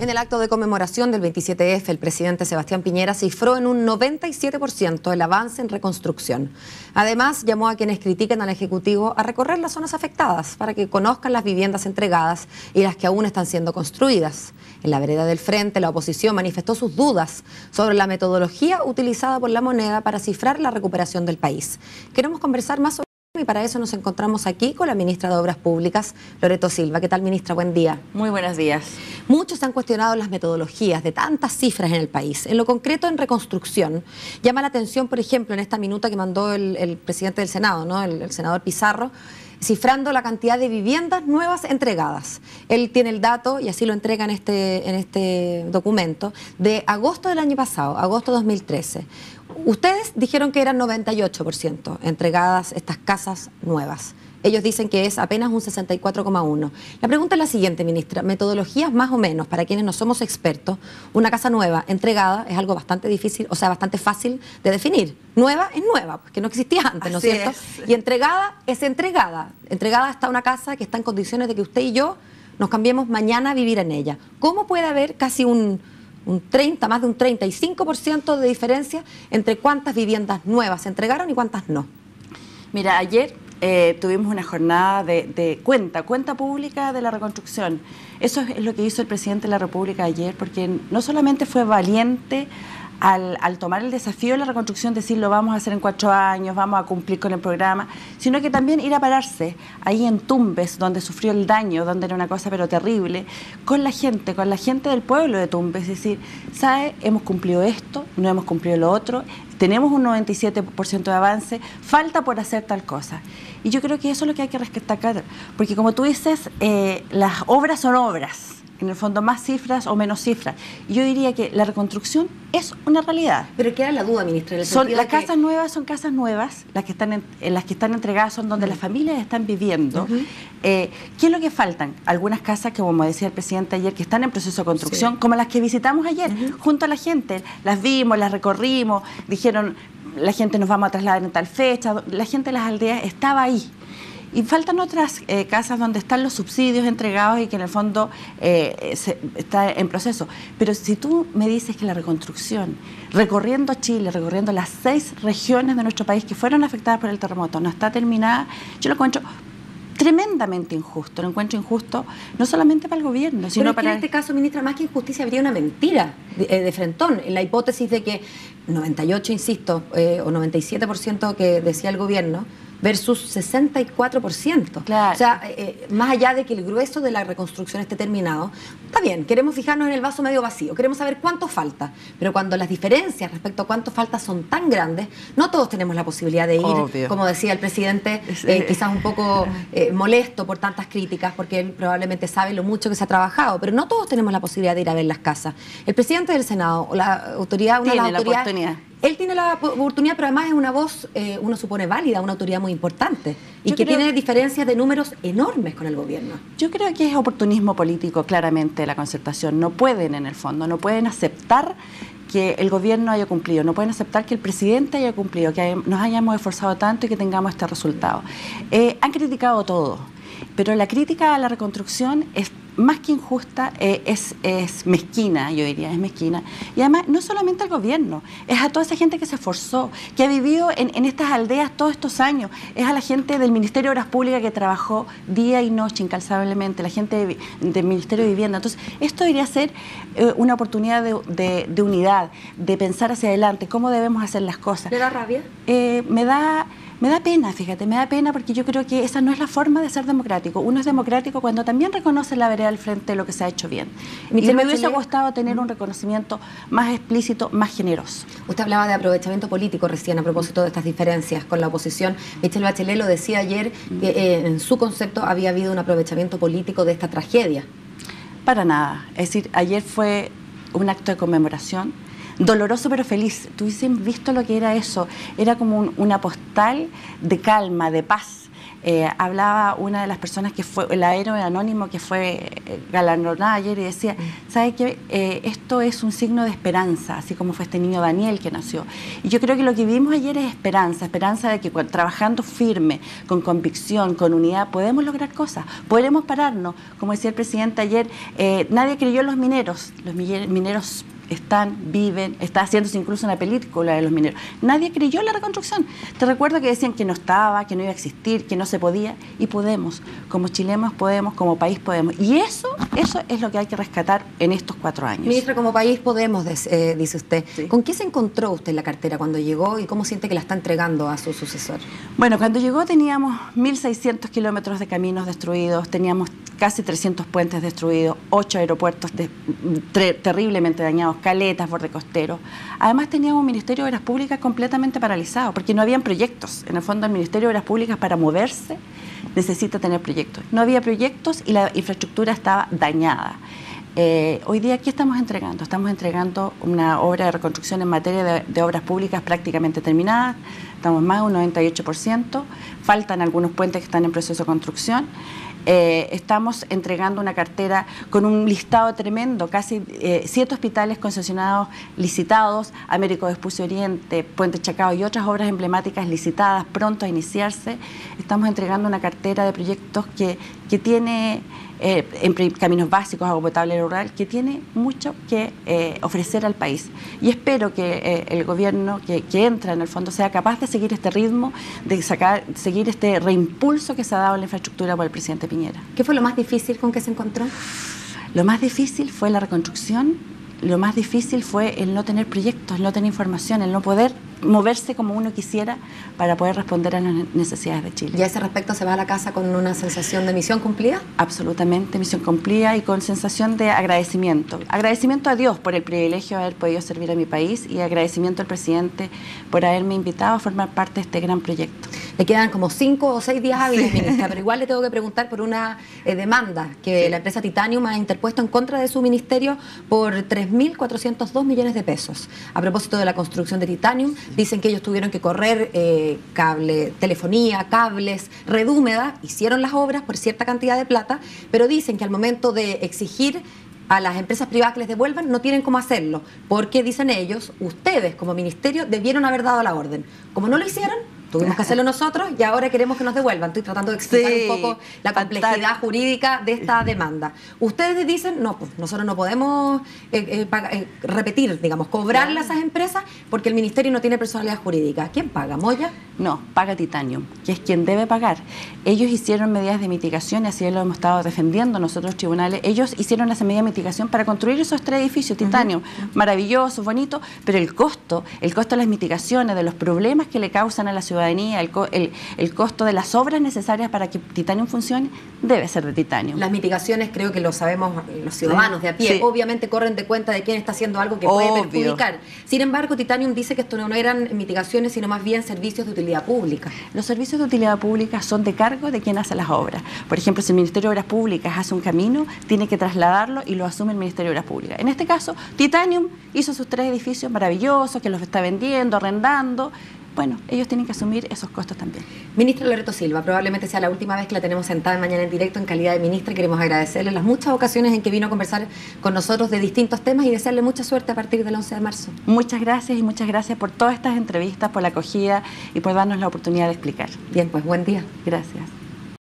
En el acto de conmemoración del 27F, el presidente Sebastián Piñera cifró en un 97% el avance en reconstrucción. Además, llamó a quienes critiquen al Ejecutivo a recorrer las zonas afectadas para que conozcan las viviendas entregadas y las que aún están siendo construidas. En la vereda del Frente, la oposición manifestó sus dudas sobre la metodología utilizada por la moneda para cifrar la recuperación del país. Queremos conversar más sobre y para eso nos encontramos aquí con la ministra de Obras Públicas, Loreto Silva. ¿Qué tal, ministra? Buen día. Muy buenos días. Muchos han cuestionado las metodologías de tantas cifras en el país. En lo concreto, en reconstrucción, llama la atención, por ejemplo, en esta minuta que mandó el presidente del Senado, ¿no? el senador Pizarro, cifrando la cantidad de viviendas nuevas entregadas. Él tiene el dato, y así lo entrega en este documento, de agosto del año pasado, agosto 2013. Ustedes dijeron que eran 98% entregadas estas casas nuevas. Ellos dicen que es apenas un 64,1%. La pregunta es la siguiente, ministra. Metodologías más o menos, para quienes no somos expertos, una casa nueva entregada es algo bastante difícil, o sea, bastante fácil de definir. Nueva es nueva, porque no existía antes, ¿no es cierto? Y entregada es entregada. Entregada está una casa que está en condiciones de que usted y yo nos cambiemos mañana a vivir en ella. ¿Cómo puede haber casi más de un 35% de diferencia entre cuántas viviendas nuevas se entregaron y cuántas no? Mira, ayer tuvimos una jornada de cuenta pública de la reconstrucción. Eso es lo que hizo el presidente de la República ayer, porque no solamente fue valiente al tomar el desafío de la reconstrucción, decir lo vamos a hacer en 4 años, vamos a cumplir con el programa, sino que también ir a pararse ahí en Tumbes, donde sufrió el daño, donde era una cosa pero terrible, con la gente del pueblo de Tumbes, es decir, ¿sabe? Hemos cumplido esto, no hemos cumplido lo otro, tenemos un 97% de avance, falta por hacer tal cosa. Y yo creo que eso es lo que hay que rescatar, porque como tú dices, las obras son obras. En el fondo, más cifras o menos cifras. Y yo diría que la reconstrucción es una realidad. Pero queda la duda, ministra. Las casas nuevas son casas nuevas, las que están entregadas son donde las familias están viviendo. ¿Qué es lo que faltan? Algunas casas que, como decía el presidente ayer, que están en proceso de construcción, como las que visitamos ayer, junto a la gente. Las vimos, las recorrimos, dijeron, la gente nos vamos a trasladar en tal fecha. La gente de las aldeas estaba ahí. Y faltan otras casas donde están los subsidios entregados y que en el fondo está en proceso. Pero si tú me dices que la reconstrucción, recorriendo Chile, recorriendo las 6 regiones de nuestro país que fueron afectadas por el terremoto, no está terminada, yo lo encuentro tremendamente injusto. Lo encuentro injusto no solamente para el gobierno, sino para... en este caso, ministra, más que injusticia, habría una mentira de frentón, en la hipótesis de que 98, insisto, o 97% que decía el gobierno, versus 64%. Claro. O sea, más allá de que el grueso de la reconstrucción esté terminado, está bien, queremos fijarnos en el vaso medio vacío, queremos saber cuánto falta, pero cuando las diferencias respecto a cuánto falta son tan grandes, no todos tenemos la posibilidad de ir, obvio, como decía el presidente, quizás un poco molesto por tantas críticas, porque él probablemente sabe lo mucho que se ha trabajado, pero no todos tenemos la posibilidad de ir a ver las casas. El presidente del Senado, o la autoridad, una de las autoridades... Él tiene la oportunidad, pero además es una voz, uno supone válida, una autoridad muy importante y que tiene diferencias de números enormes con el gobierno. Yo creo que es oportunismo político, claramente, la concertación. No pueden, en el fondo, no pueden aceptar que el gobierno haya cumplido, no pueden aceptar que el presidente haya cumplido, que nos hayamos esforzado tanto y que tengamos este resultado. Han criticado todo, pero la crítica a la reconstrucción es más que injusta, es mezquina, yo diría, es mezquina. Y además, no solamente al gobierno, es a toda esa gente que se esforzó, que ha vivido en estas aldeas todos estos años, es a la gente del Ministerio de Obras Públicas que trabajó día y noche incansablemente, la gente del Ministerio de Vivienda. Entonces, esto debería ser una oportunidad de unidad, de pensar hacia adelante, cómo debemos hacer las cosas. ¿Le da rabia? Me da pena, fíjate, me da pena porque yo creo que esa no es la forma de ser democrático. Uno es democrático cuando también reconoce la vereda al frente de lo que se ha hecho bien. Y me hubiese gustado tener un reconocimiento más explícito, más generoso. Usted hablaba de aprovechamiento político recién a propósito de estas diferencias con la oposición. Michelle Bachelet lo decía ayer que en su concepto había habido un aprovechamiento político de esta tragedia. Para nada. Es decir, ayer fue un acto de conmemoración, doloroso pero feliz. Tú hubiesen visto lo que era eso. Era como una postal de calma, de paz. hablaba una de las personas que fue, el héroe anónimo que fue galardonada ayer, y decía, ¿sabe qué? Esto es un signo de esperanza, así como fue este niño Daniel que nació. Y yo creo que lo que vimos ayer es esperanza, esperanza de que trabajando firme, con convicción, con unidad, podemos lograr cosas, podremos pararnos. Como decía el presidente ayer, nadie creyó en los mineros viven, está haciéndose incluso una película de los mineros. Nadie creyó en la reconstrucción. Te recuerdo que decían que no estaba, que no iba a existir, que no se podía, y podemos. Como chilenos podemos, como país podemos. Y eso es lo que hay que rescatar en estos 4 años. Ministra, como país podemos, dice usted. Sí. ¿Con qué se encontró usted en la cartera cuando llegó y cómo siente que la está entregando a su sucesor? Bueno, cuando llegó teníamos 1.600 kilómetros de caminos destruidos, teníamos casi 300 puentes destruidos, 8 aeropuertos terriblemente dañados, caletas, borde costero. Además teníamos un Ministerio de Obras Públicas completamente paralizado, porque no habían proyectos. En el fondo el Ministerio de Obras Públicas, para moverse, necesita tener proyectos. No había proyectos y la infraestructura estaba dañada. Hoy día, ¿qué estamos entregando? Estamos entregando una obra de reconstrucción en materia de obras públicas prácticamente terminada. Estamos más de un 98%. Faltan algunos puentes que están en proceso de construcción. Estamos entregando una cartera con un listado tremendo, casi 7 hospitales concesionados, licitados, Américo Vespucio Oriente, Puente Chacao y otras obras emblemáticas licitadas, pronto a iniciarse. Estamos entregando una cartera de proyectos que tiene, en caminos básicos, agua potable rural, que tiene mucho que ofrecer al país. Y espero que el gobierno que entra en el fondo sea capaz de seguir este ritmo, de seguir este reimpulso que se ha dado en la infraestructura por el presidente Piñera. ¿Qué fue lo más difícil con que se encontró? Lo más difícil fue la reconstrucción, lo más difícil fue el no tener proyectos, el no tener información, el no poder moverse como uno quisiera para poder responder a las necesidades de Chile. ¿Y a ese respecto se va a la casa con una sensación de misión cumplida? Absolutamente, misión cumplida y con sensación de agradecimiento. Agradecimiento a Dios por el privilegio de haber podido servir a mi país y agradecimiento al presidente por haberme invitado a formar parte de este gran proyecto. Le quedan como 5 o 6 días hábiles, ministra, pero igual le tengo que preguntar por una demanda que la empresa Titanium ha interpuesto en contra de su ministerio por 3.402 millones de pesos. A propósito de la construcción de Titanium, dicen que ellos tuvieron que correr telefonía, cables, red húmeda, hicieron las obras por cierta cantidad de plata, pero dicen que al momento de exigir a las empresas privadas que les devuelvan, no tienen cómo hacerlo, porque dicen ellos, ustedes como ministerio debieron haber dado la orden. Como no lo hicieron, tuvimos que hacerlo nosotros y ahora queremos que nos devuelvan. Estoy tratando de explicar un poco la complejidad jurídica de esta demanda. Ustedes dicen, no, pues nosotros no podemos repetir, digamos, cobrarle a esas empresas porque el ministerio no tiene personalidad jurídica. ¿Quién paga, Moya? No, paga Titanium, que es quien debe pagar. Ellos hicieron medidas de mitigación y así lo hemos estado defendiendo nosotros tribunales. Ellos hicieron esa medida de mitigación para construir esos 3 edificios Titanium, maravillosos, bonitos, pero el costo de las mitigaciones, de los problemas que le causan a la ciudadanía, el costo de las obras necesarias para que Titanium funcione, debe ser de Titanium. Las mitigaciones, creo que lo sabemos los ciudadanos de a pie, sí, obviamente corren de cuenta de quién está haciendo algo que puede perjudicar. Sin embargo, Titanium dice que esto no eran mitigaciones, sino más bien servicios de utilidad pública. Los servicios de utilidad pública son de cargo de quien hace las obras. Por ejemplo, si el Ministerio de Obras Públicas hace un camino, tiene que trasladarlo y lo asume el Ministerio de Obras Públicas. En este caso, Titanium hizo sus 3 edificios maravillosos, que los está vendiendo, arrendando. Bueno, ellos tienen que asumir esos costos también. Ministra Loreto Silva, probablemente sea la última vez que la tenemos sentada en Mañana en Directo en calidad de ministra. Queremos agradecerle las muchas ocasiones en que vino a conversar con nosotros de distintos temas y desearle mucha suerte a partir del 11 de marzo. Muchas gracias y muchas gracias por todas estas entrevistas, por la acogida y por darnos la oportunidad de explicar. Bien, pues buen día. Gracias.